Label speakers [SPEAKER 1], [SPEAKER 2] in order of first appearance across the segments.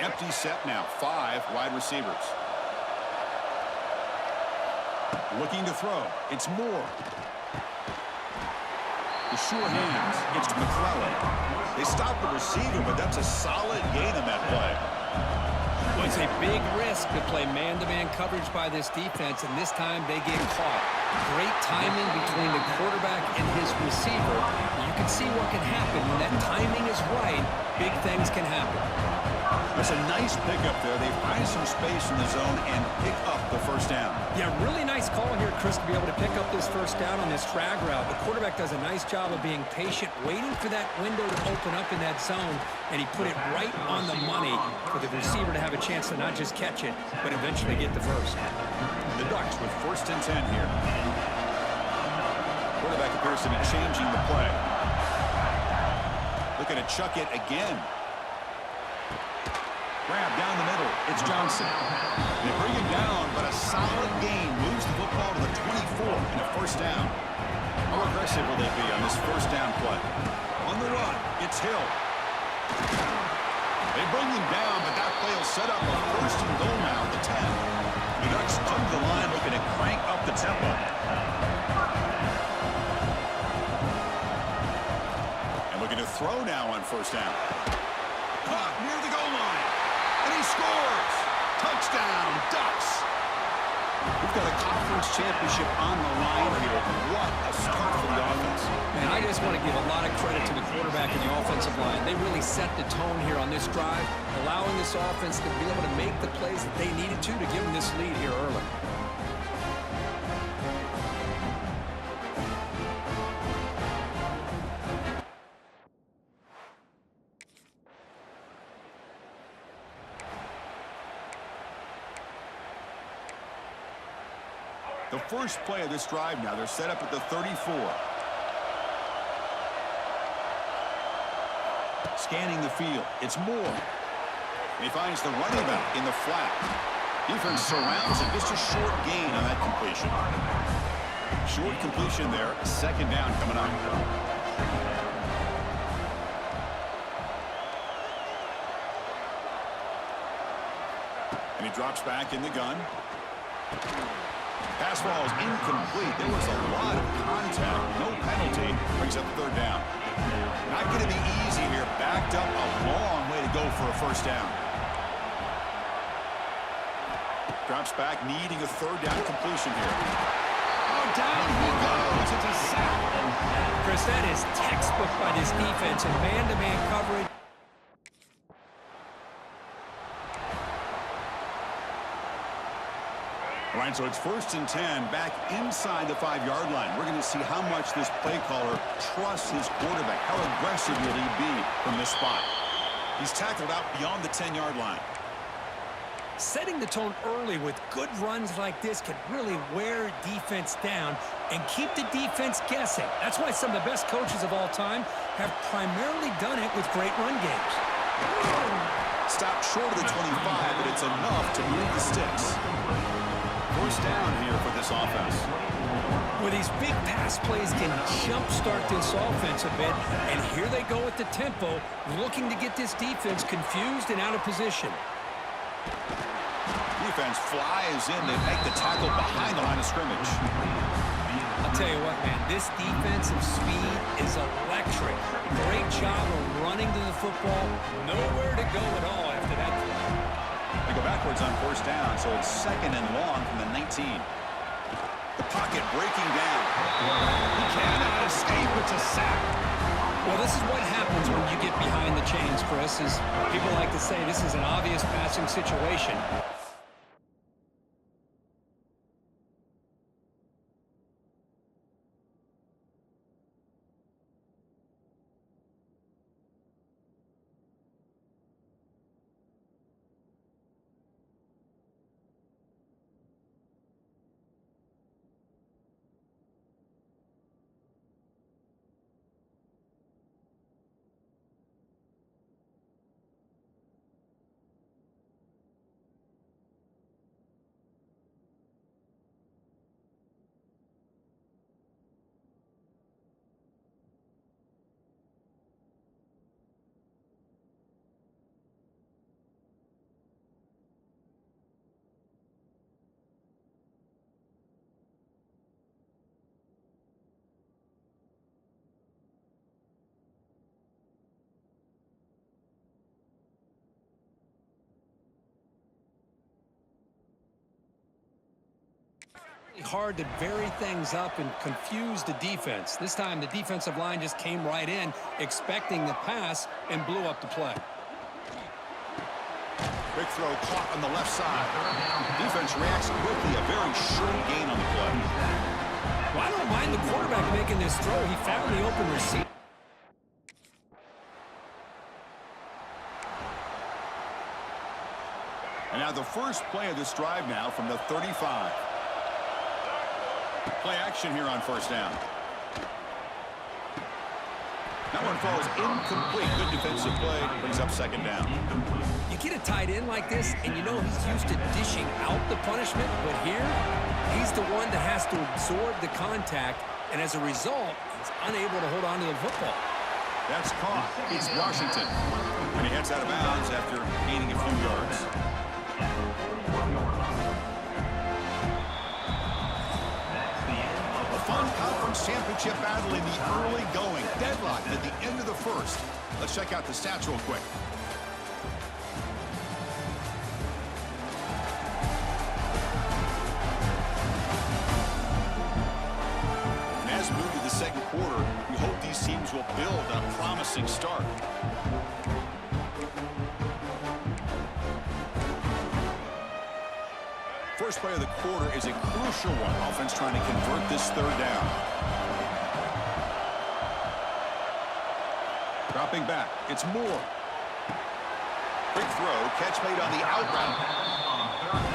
[SPEAKER 1] Empty set now, 5 wide receivers. Looking to throw. It's Moore. The sure hands. It's McClellan. They stop the receiver, but that's a solid gain on that play.
[SPEAKER 2] Well, it's a big risk to play man-to-man coverage by this defense, and this time they get caught. Great timing between the quarterback and his receiver. You can see what can happen when that timing is right. Big things can happen.
[SPEAKER 1] That's a nice pickup there. They find some space in the zone and pick up the first down.
[SPEAKER 2] Yeah, really nice call here, Chris, to be able to pick up this first down on this drag route. The quarterback does a nice job of being patient, waiting for that window to open up in that zone, and he put it right on the money for the receiver to have a chance to not just catch it, but eventually get the first.
[SPEAKER 1] The Ducks with 1st and 10 here. Quarterback appears to be changing the play. Looking to chuck it again. Grab down the middle. It's Johnson. They bring him down, but a solid gain moves the football to the 24 and a first down. How aggressive will they be on this first down play? On the run, it's Hill. They bring him down, but that play will set up a 1st and goal now at the 10. The Ducks come to the line looking to crank up the tempo. And looking to throw now on first down. Caught near the goal line. And he scores! Touchdown, Ducks! We've got a conference championship on the line here. What a start for the offense.
[SPEAKER 2] Man, I just want to give a lot of credit to the quarterback and the offensive line. They really set the tone here on this drive, allowing this offense to be able to make the plays that they needed to give them this lead here early.
[SPEAKER 1] The first play of this drive now, they're set up at the 34. Scanning the field, it's Moore. He finds the running back in the flat. Defense surrounds it, just a short gain on that completion. Short completion there, 2nd down coming up. And he drops back in the gun. Pass ball is incomplete. There was a lot of contact. No penalty. Brings up the 3rd down. Not going to be easy here. Backed up a long way to go for a first down. Drops back, needing a 3rd down completion here. Oh, down he goes. It's a sack.
[SPEAKER 2] Chris, that is textbook by this defense and man-to-man coverage.
[SPEAKER 1] All right, so it's 1st and 10, back inside the 5-yard line. We're going to see how much this play caller trusts his quarterback. How aggressive will he be from this spot? He's tackled out beyond the 10-yard line.
[SPEAKER 2] Setting the tone early with good runs like this can really wear defense down and keep the defense guessing. That's why some of the best coaches of all time have primarily done it with great run games.
[SPEAKER 1] Stopped short of the 25, but it's enough to move the sticks. First down here for this offense.
[SPEAKER 2] Well, these big pass plays can jumpstart this offense a bit, and here they go at the tempo, looking to get this defense confused and out of position.
[SPEAKER 1] Defense flies in. They make the tackle behind the line of scrimmage.
[SPEAKER 2] I'll tell you what, man, this defensive speed is electric. Great job of running to the football. Nowhere to go at all after that.
[SPEAKER 1] They go backwards on first down, so it's 2nd and long from the 19. The pocket breaking down. He cannot escape. It's a sack.
[SPEAKER 2] Well, this is what happens when you get behind the chains, Chris. Is people like to say this is an obvious passing situation. hard to vary things up and confuse the defense. This time, the defensive line just came right in, expecting the pass, and blew up the play.
[SPEAKER 1] Quick throw caught on the left side. Defense reacts quickly. A very short gain on the play.
[SPEAKER 2] Well, I don't mind the quarterback making this throw. He found the open receiver.
[SPEAKER 1] And now the first play of this drive now from the 35. Play action here on first down. That one falls incomplete. Good defensive play. Brings up second down.
[SPEAKER 2] You get a tight end like this, and you know he's used to dishing out the punishment, but here, he's the one that has to absorb the contact, and as a result, he's unable to hold on to the football.
[SPEAKER 1] That's caught. It's Washington. And he heads out of bounds after gaining a few yards. A fun conference championship battle in the early going. Deadlocked at the end of the first. Let's check out the stats real quick. And as we move to the second quarter, we hope these teams will build on a promising start. First play of the quarter is a crucial one. Offense trying to convert this third down. Dropping back. It's Moore. Quick throw. Catch made on the out route.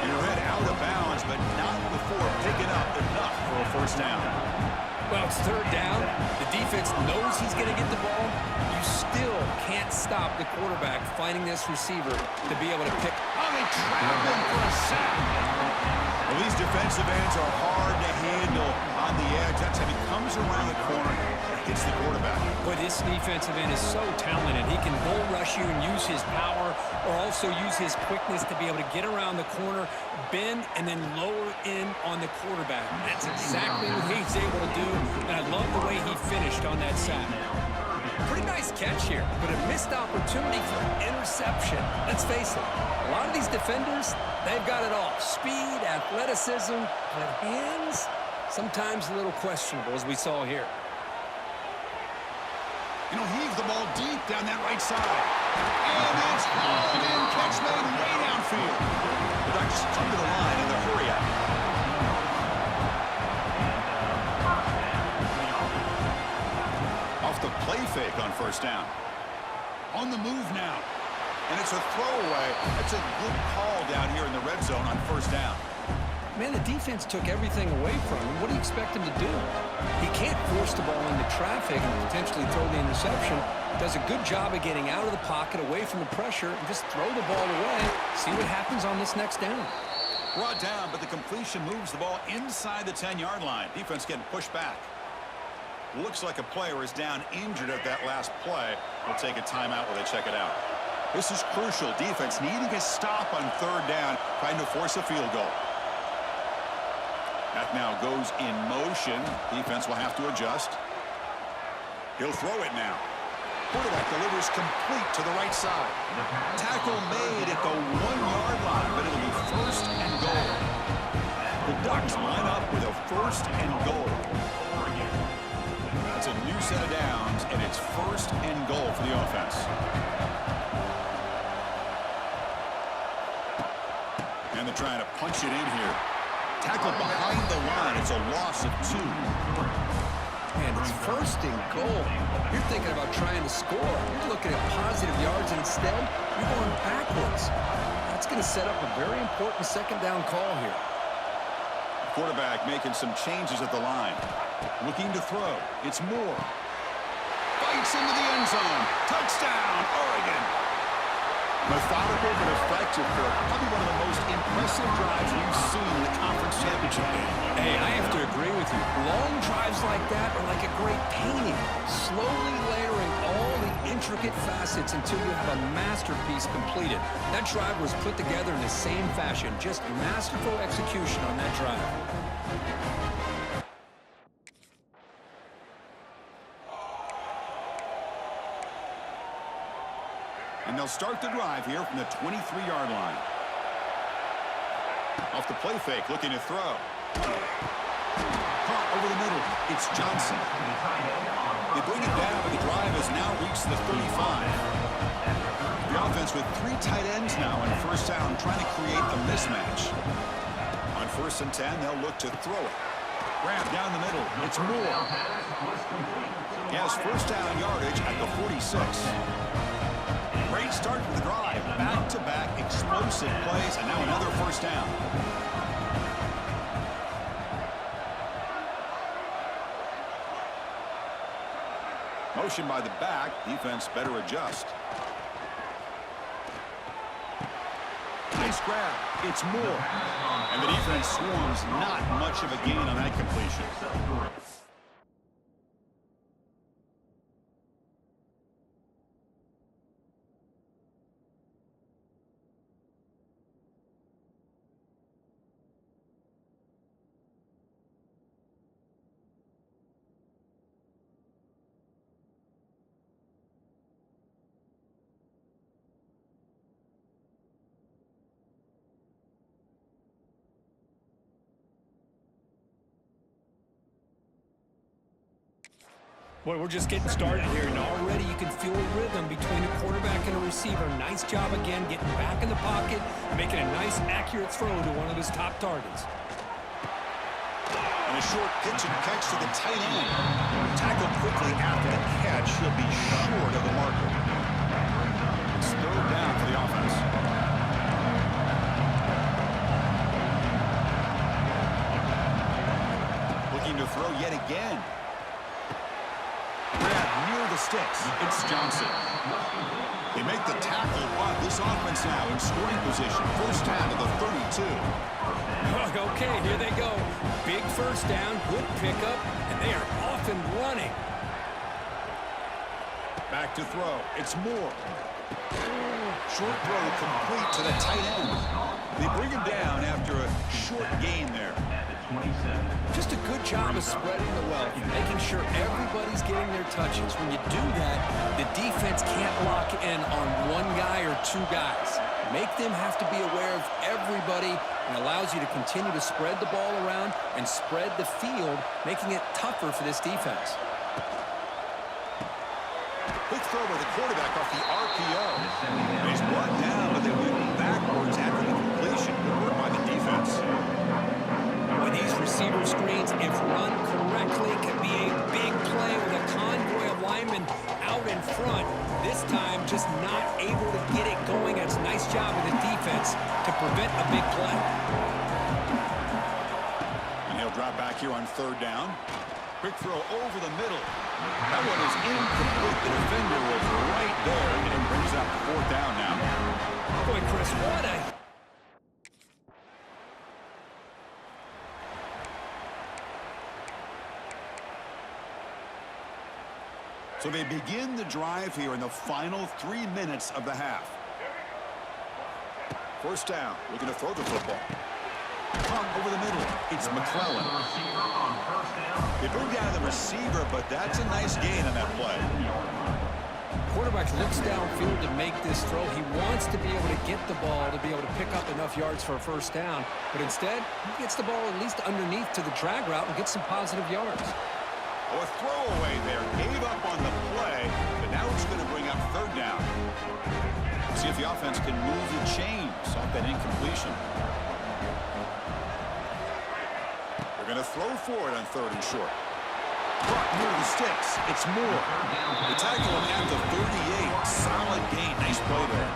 [SPEAKER 1] And head out of bounds, but not before picking up enough for a first down.
[SPEAKER 2] Well, it's third down. The defense knows he's going to get the ball. You still can't stop the quarterback finding this receiver to be able to pick.
[SPEAKER 1] Oh, they trap him for a sack. Well, these defensive ends are hard to handle on the edge. That's how he comes around the corner and hits the quarterback.
[SPEAKER 2] But this defensive end is so talented. He can bull rush you and use his power, or also use his quickness to be able to get around the corner, bend, and then lower in on the quarterback. That's exactly what he's able to do, and I love the way he finished on that sack. Pretty nice catch here, but a missed opportunity for interception. Let's face it, a lot of these defenders, they've got it all. Speed, athleticism, but hands, sometimes a little questionable, as we saw here.
[SPEAKER 1] You know, heave the ball deep down that right side. And it's hauled in. Catch made way downfield. The Ducks come to the line in the hurry up. Off the play fake on first down. On the move now. And it's a throwaway. That's a good call down here in the red zone on first down.
[SPEAKER 2] Man, the defense took everything away from him. What do you expect him to do? He can't force the ball into traffic and potentially throw the interception. Does a good job of getting out of the pocket, away from the pressure, and just throw the ball away. See what happens on this next down.
[SPEAKER 1] Brought down, but the completion moves the ball inside the 10-yard line. Defense getting pushed back. Looks like a player is down injured at that last play. We'll take a timeout while they check it out. This is crucial. Defense needing a stop on third down, trying to force a field goal. That now goes in motion. Defense will have to adjust. He'll throw it now. Quarterback delivers complete to the right side. Tackle made at the 1-yard line, but it'll be first and goal. The Ducks line up with a first and goal. It's a new set of downs, and it's first and goal for the offense. And they're trying to punch it in here. Tackled behind the line. It's a loss of 2.
[SPEAKER 2] And it's first and goal. You're thinking about trying to score. You're looking at positive yards, and instead, you're going backwards. That's going to set up a very important second down call here.
[SPEAKER 1] Quarterback making some changes at the line. Looking to throw. It's Moore. Bites into the end zone. Touchdown, Oregon. Methodical but effective for probably one of the most impressive drives we've seen in the conference championship game.
[SPEAKER 2] Hey, I have to agree with you. Long drives like that are like a great painting, slowly layering all the intricate facets until you have a masterpiece completed. That drive was put together in the same fashion, just masterful execution on that drive.
[SPEAKER 1] And they'll start the drive here from the 23-yard line. Off the play fake, looking to throw. Caught over the middle. It's Johnson. They bring it down, but the drive has now reached the 35. The offense with 3 tight ends now on first down, trying to create a mismatch. On 1st and 10, they'll look to throw it. Grab down the middle. It's Moore. He has first down yardage at the 46. Great start to the drive. Back-to-back explosive plays, and now another first down. Motion by the back. Defense better adjust. Nice grab. It's Moore. And the defense swarms. Not much of a gain on that completion.
[SPEAKER 2] Boy, we're just getting started here, and already you can feel a rhythm between a quarterback and a receiver. Nice job again getting back in the pocket, making a nice, accurate throw to one of his top targets.
[SPEAKER 1] And a short pitch and catch to the tight end. Tackled quickly after the catch. He'll be short of the marker. It's 3rd down for the offense. Looking to throw yet again. Near the sticks. It's Johnson. They make the tackle. Wow, this offense now in scoring position. First down to the 32.
[SPEAKER 2] Okay, here they go. Big first down, good pickup, and they are off and running.
[SPEAKER 1] Back to throw. It's Moore. Short throw complete to the tight end. They bring him down after a short gain there.
[SPEAKER 2] Just a good job of spreading the wealth and making sure everybody's getting their touches. When you do that, the defense can't lock in on one guy or 2 guys. Make them have to be aware of everybody, and allows you to continue to spread the ball around and spread the field, making it tougher for this defense.
[SPEAKER 1] Quick throw by the quarterback off the RPO. He's brought down, but they went backwards after the completion. Good work by the defense.
[SPEAKER 2] With these receiver screens, if run correctly, can be a big play with a convoy of linemen out in front. This time, just not able to get it going. It's a nice job of the defense to prevent a big play.
[SPEAKER 1] And he'll drop back here on 3rd down. Quick throw over the middle. That one is incomplete. The defender was right there, and it brings up 4th down now.
[SPEAKER 2] Boy, Chris, what a...
[SPEAKER 1] So they begin the drive here in the final 3 minutes of the half. First down, looking to throw the football. Come over the middle, it's McClellan. They bring down the receiver, but that's a nice gain on that play.
[SPEAKER 2] Quarterback looks downfield to make this throw. He wants to be able to get the ball to be able to pick up enough yards for a first down, but instead, he gets the ball at least underneath to the drag route and gets some positive yards.
[SPEAKER 1] Oh, a throwaway there. Gave up on the play, but now it's going to bring up 3rd down. See if the offense can move the chains off that incompletion. They're going to throw for it on 3rd and short. Caught near the sticks. It's Moore. The tackle him at the 38. Solid gain. Nice play there.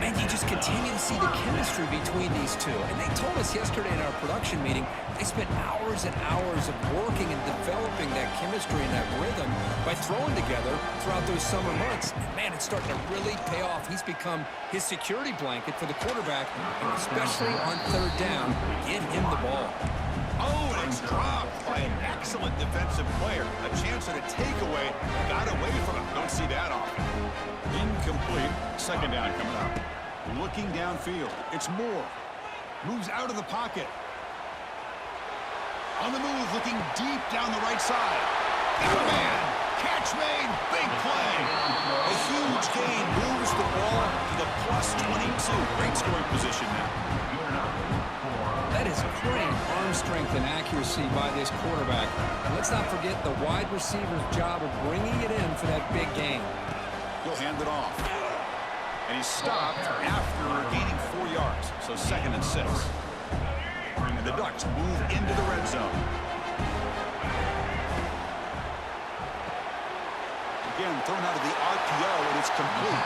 [SPEAKER 2] And you just continue to see the chemistry between these two. And they told us yesterday in our production meeting, they spent hours and hours of working and developing that chemistry and that rhythm by throwing together throughout those summer months. And man, it's starting to really pay off. He's become his security blanket for the quarterback, and especially on 3rd down, get him the ball.
[SPEAKER 1] Oh, and it's dropped by an excellent defensive player. A chance at a takeaway. Got away from him. Don't see that often. Incomplete. 2nd down coming up. Looking downfield. It's Moore. Moves out of the pocket. On the move, looking deep down the right side. Got a man. Catch made. Big play. A huge gain moves the ball to the +22. Great scoring position now.
[SPEAKER 2] That is great arm strength and accuracy by this quarterback. And let's not forget the wide receiver's job of bringing it in for that big gain.
[SPEAKER 1] He'll hand it off. And he's stopped after gaining 4 yards. So 2nd and 6. And the Ducks move into the red zone. Again, thrown out of the RPO, and it's complete.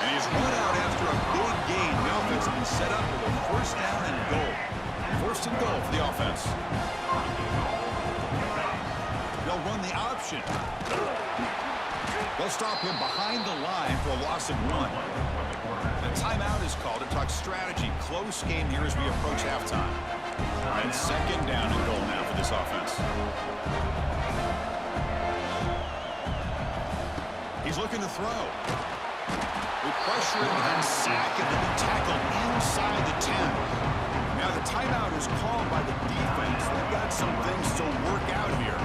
[SPEAKER 1] And he's run out after a big gain. The offense has been set up with a 1st down and goal. 1st and goal for the offense. They'll run the option. They'll stop him behind the line for a loss of 1. The timeout is called to talk strategy. Close game here as we approach halftime. And 2nd down and goal now for this offense. He's looking to throw. We pressure him and sack him to be tackled inside the 10. Now the timeout is called by the defense. They've got some things to work out here.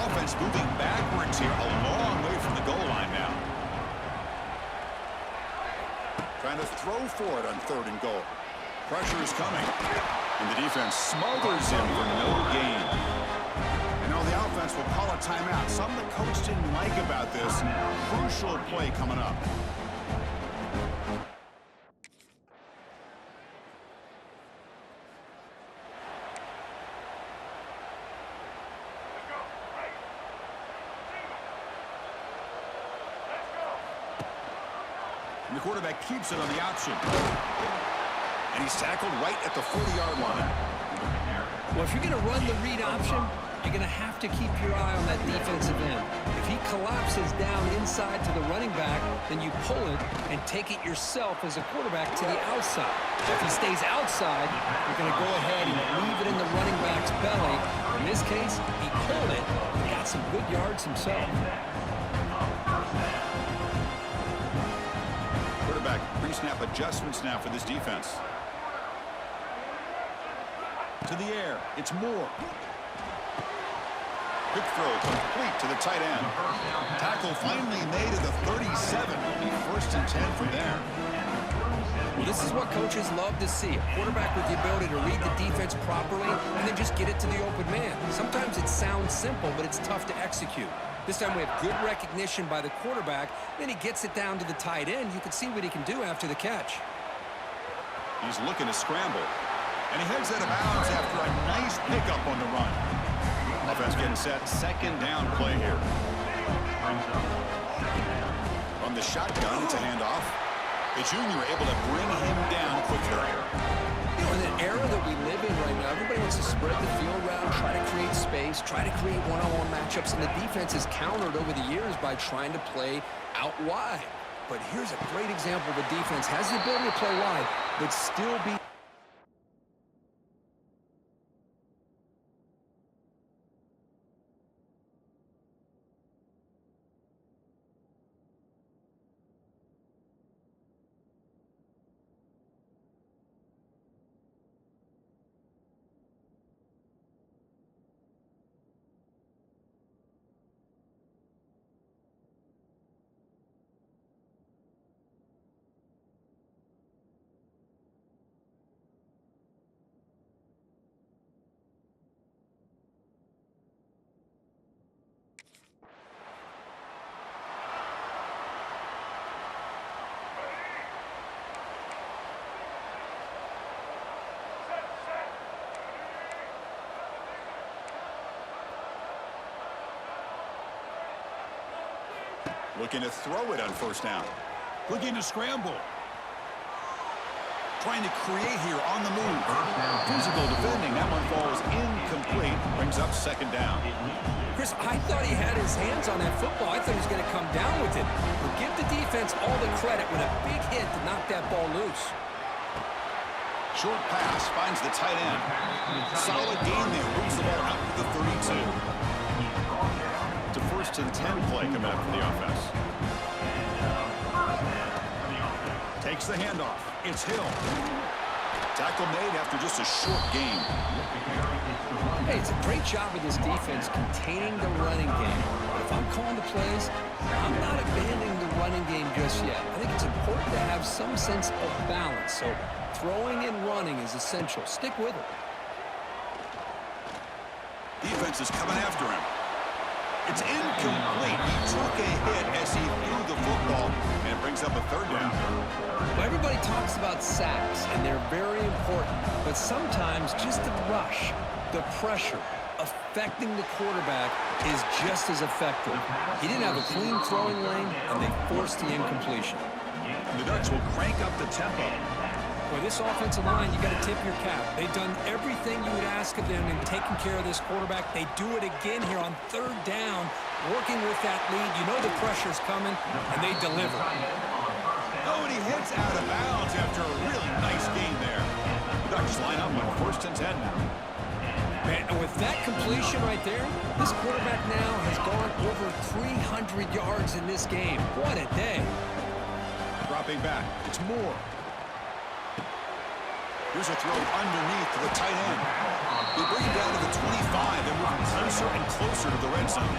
[SPEAKER 1] Offense moving backwards here, a long way from the goal line now. Trying to throw for it on 3rd and goal. Pressure is coming. And the defense smothers him for no gain. And now the offense will call a timeout. Something the coach didn't like about this. Crucial play coming up. And the quarterback keeps it on the option. And he's tackled right at the 40-yard line.
[SPEAKER 2] Well, if you're going to run the read option, you're going to have to keep your eye on that defensive end. If he collapses down inside to the running back, then you pull it and take it yourself as a quarterback to the outside. If he stays outside, you're going to go ahead and leave it in the running back's belly. In this case, he pulled it and got some good yards himself.
[SPEAKER 1] Quarterback pre-snap adjustments now for this defense. To the air, it's Moore. Quick throw complete to the tight end. Tackle finally made at the 37. It'll be 1st and 10 from there.
[SPEAKER 2] Well, this is what coaches love to see. A quarterback with the ability to read the defense properly and then just get it to the open man. Sometimes it sounds simple, but it's tough to execute. This time we have good recognition by the quarterback. Then he gets it down to the tight end. You can see what he can do after the catch.
[SPEAKER 1] He's looking to scramble. And he heads out of bounds after a nice pickup on the run. Offense getting set. 2nd down play here. From the shotgun, it's a handoff. The junior able to bring him down quickly.
[SPEAKER 2] You know, in an era that we live in right now, everybody wants to spread the field around, try to create space, try to create one-on-one matchups, and the defense has countered over the years by trying to play out wide. But here's a great example. The defense has the ability to play wide, but still be
[SPEAKER 1] looking to throw it on 1st down. Looking to scramble. Trying to create here on the move. Physical defending. That one falls incomplete. Brings up 2nd down.
[SPEAKER 2] Chris, I thought he had his hands on that football. I thought he was going to come down with it. But give the defense all the credit with a big hit to knock that ball loose.
[SPEAKER 1] Short pass finds the tight end. Solid gain there. Moves the ball out to the 32. It's a 1st and 10 play coming up for the offense. Takes the handoff. It's Hill. Tackle made after just a short gain.
[SPEAKER 2] Hey, it's a great job of this defense containing the running game. But if if I'm calling the plays, I'm not abandoning the running game just yet. I think it's important to have some sense of balance. So throwing and running is essential. Stick with it.
[SPEAKER 1] Defense is coming after him. It's incomplete. He took a hit as he threw the football, and it brings up a third down.
[SPEAKER 2] Well, everybody talks about sacks, and they're very important. But sometimes just the rush, the pressure, affecting the quarterback is just as effective. He didn't have a clean throwing lane, and they forced the incompletion.
[SPEAKER 1] The Ducks will crank up the tempo.
[SPEAKER 2] Well, this offensive line, you got to tip your cap. They've done everything you would ask of them in taking care of this quarterback. They do it again here on third down, working with that lead. You know the pressure's coming, and they deliver.
[SPEAKER 1] Oh, and he heads out of bounds after a really nice game there. The Ducks line up on 1st and 10 now.
[SPEAKER 2] Man, and with that completion right there, this quarterback now has gone over 300 yards in this game. What a day.
[SPEAKER 1] Dropping back. It's Moore. Here's a throw underneath to the tight end. They bring him down to the 25 and move closer and closer to the red zone.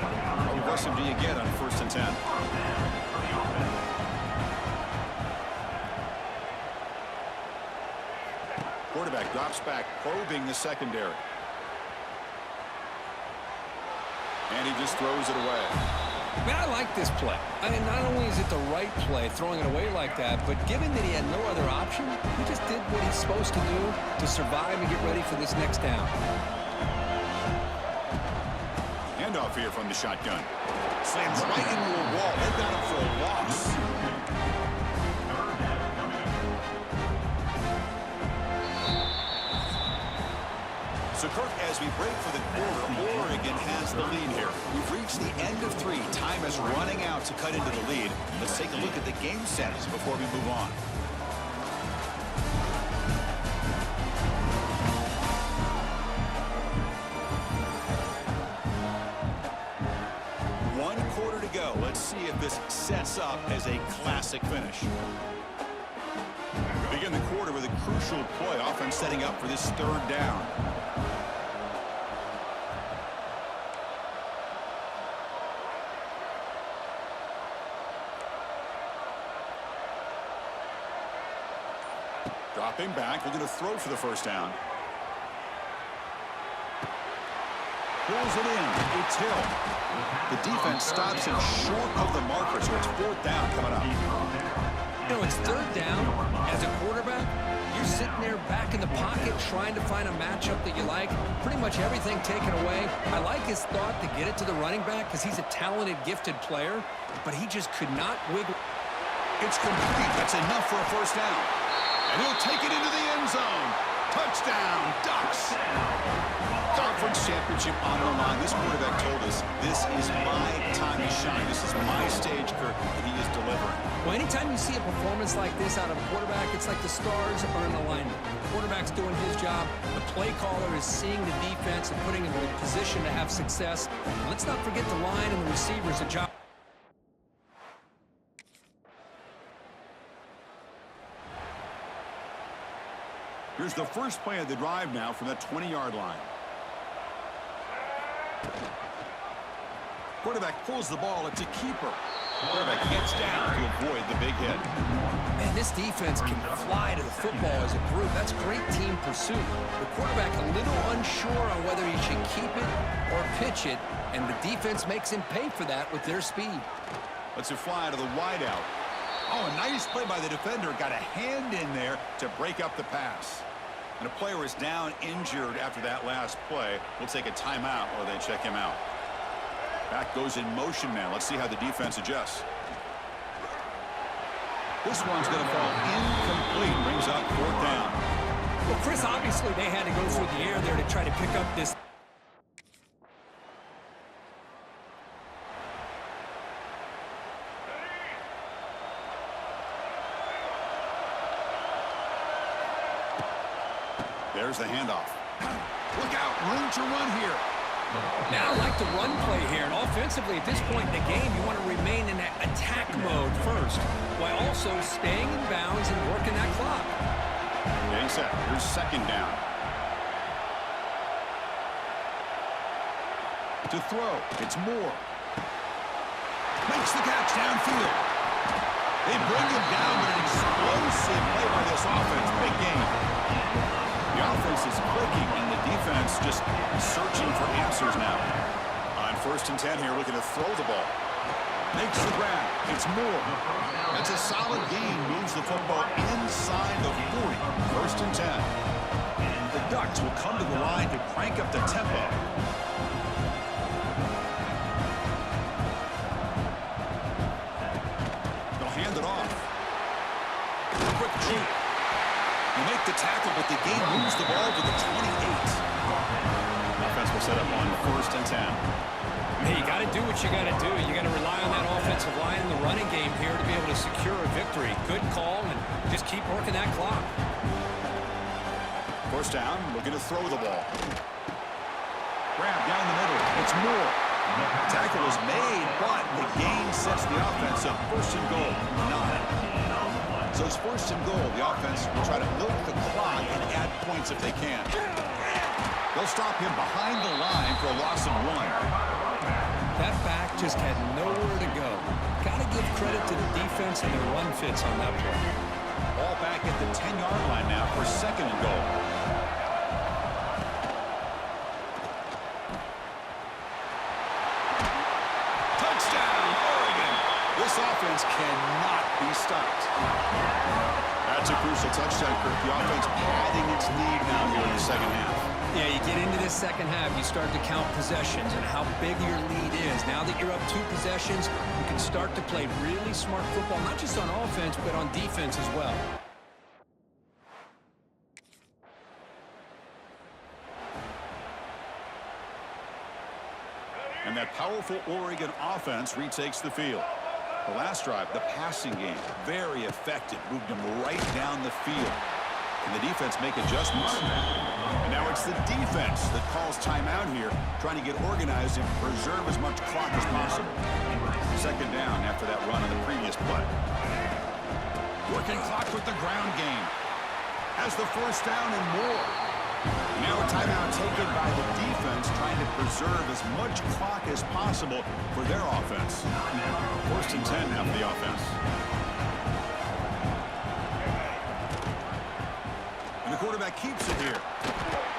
[SPEAKER 1] How aggressive do you get on 1st and 10? Quarterback drops back, probing the secondary. And he just throws it away.
[SPEAKER 2] Man, I like this play. I mean, not only is it the right play, throwing it away like that, but given that he had no other option, he just did what he's supposed to do to survive and get ready for this next down.
[SPEAKER 1] Handoff here from the shotgun. Slams right into a wall. They've got him for a loss. So, Kirk, as we break for the quarter, Oregon has the lead here. We've reached the end of 3. Time is running out to cut into the lead. Let's take a look at the game settings before we move on. One quarter to go. Let's see if this sets up as a classic finish. We begin the quarter with a crucial play, offense setting up for this third down. Dropping back, looking to throw for the first down. Pulls it in. It's Hill. The defense stops him short of the marker, so it's 4th down coming up.
[SPEAKER 2] You know, it's third down. As a quarterback, you're sitting there back in the pocket trying to find a matchup that you like. Pretty much everything taken away. I like his thought to get it to the running back because he's a talented, gifted player, but he just could not wiggle.
[SPEAKER 1] It's complete. That's enough for a first down. And he'll take it into the end zone. Touchdown, Ducks. Conference championship on the line. This quarterback told us, this is my time to shine. This is my stage, Kirk, and he is delivering.
[SPEAKER 2] Well, anytime you see a performance like this out of a quarterback, it's like the stars are in alignment. The quarterback's doing his job. The play caller is seeing the defense and putting him in a position to have success. And let's not forget the line and the receivers. A job.
[SPEAKER 1] Here's the first play of the drive now from that 20-yard line. Quarterback pulls the ball. It's a keeper. Quarterback gets down to avoid the big hit.
[SPEAKER 2] Man, this defense can fly to the football as a group. That's great team pursuit. The quarterback a little unsure on whether he should keep it or pitch it, and the defense makes him pay for that with their speed.
[SPEAKER 1] Let's it fly to the wideout. Oh, a nice play by the defender. Got a hand in there to break up the pass. And a player is down injured after that last play. We'll take a timeout while they check him out. Back goes in motion now. Let's see how the defense adjusts. This one's going to fall incomplete. Brings up 4th down.
[SPEAKER 2] Well, Chris, obviously they had to go through the air there to try to pick up this.
[SPEAKER 1] There's the handoff. Look out, room to run here.
[SPEAKER 2] Now I like the run play here, and offensively at this point in the game, you want to remain in that attack mode first, while also staying in bounds and working that clock.
[SPEAKER 1] Getting set. Here's 2nd down. To throw, it's Moore. Makes the catch downfield. They bring him down, but an explosive play by this offense. Big game. The offense is clicking, and the defense just searching for answers now. On 1st and 10 here, looking to throw the ball. Makes the grab. It's Moore. That's a solid gain. Moves the football inside the 40. 1st and 10. The Ducks will come to the line to crank up the tempo. They'll hand it off. Quick juke. You make the tackle, but the game moves the ball to the 28. Offense will set up on 1st and 10.
[SPEAKER 2] Hey, you got to do what you got to do. You got to rely on that offensive line in the running game here to be able to secure a victory. Good call, and just keep working that clock.
[SPEAKER 1] 1st down, looking to throw the ball. Grab down the middle. It's Moore. Tackle is made, but the gain sets the offense up. 1st and goal, 9. So it's 1st and goal. The offense will try to milk the clock and add points if they can. They'll stop him behind the line for a loss of 1.
[SPEAKER 2] That back just had nowhere to go. Got to give credit to the defense and their run fits on that play.
[SPEAKER 1] Ball back at the 10-yard line now for 2nd and goal. Touchdown, Oregon! This offense cannot be stopped. That's a crucial touchdown, Kirk. The offense padding its lead now here in the 2nd half.
[SPEAKER 2] Yeah, you get into this 2nd half, you start to count possessions and how big your lead is. Now that you're up 2 possessions, you can start to play really smart football, not just on offense, but on defense as well.
[SPEAKER 1] And that powerful Oregon offense retakes the field. The last drive, the passing game, very effective. Moved them right down the field. And the defense make adjustments. And now it's the defense that calls timeout here, trying to get organized and preserve as much clock as possible. 2nd down after that run on the previous play. Working clock with the ground game. Has the 1st down and more. Now a timeout taken by the defense, trying to preserve as much clock as possible for their offense. 1st and 10 now for the offense. And the quarterback keeps it here.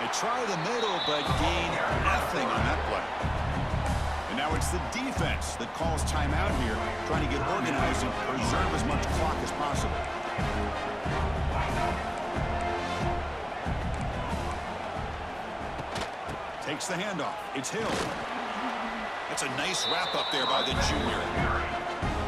[SPEAKER 1] They try the middle, but gain nothing on that play. And now it's the defense that calls timeout here, trying to get organized and preserve as much clock as possible. Takes the handoff. It's Hill. That's a nice wrap up there by the junior.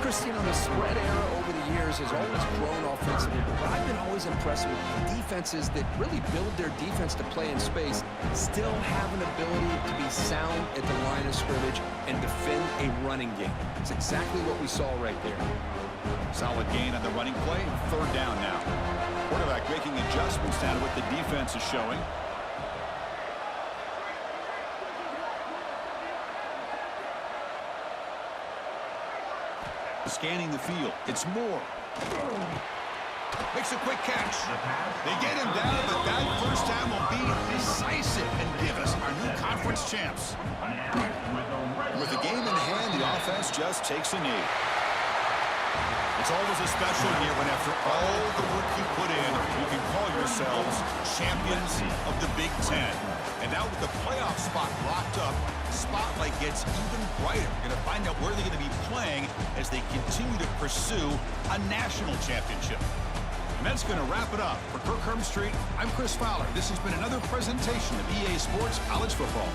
[SPEAKER 2] Chris, you know, the spread era over the years has always grown offensively, but I've been always impressed with defenses that really build their defense to play in space, still have an ability to be sound at the line of scrimmage and defend a running game. It's exactly what we saw right there.
[SPEAKER 1] Solid gain on the running play. 3rd down now. Quarterback making adjustments down to what the defense is showing. Scanning the field. It's Moore. Makes a quick catch. They get him down, but that 1st down will be decisive and give us our new conference champs. With the game in hand, the offense just takes a knee. It's always a special year when after all the work you put in, you can call yourselves champions of the Big Ten. And now with the playoff spot locked up, the spotlight gets even brighter. We're going to find out where they're going to be playing as they continue to pursue a national championship. And that's going to wrap it up. For Kirk Hermstreet, I'm Chris Fowler. This has been another presentation of EA Sports College Football.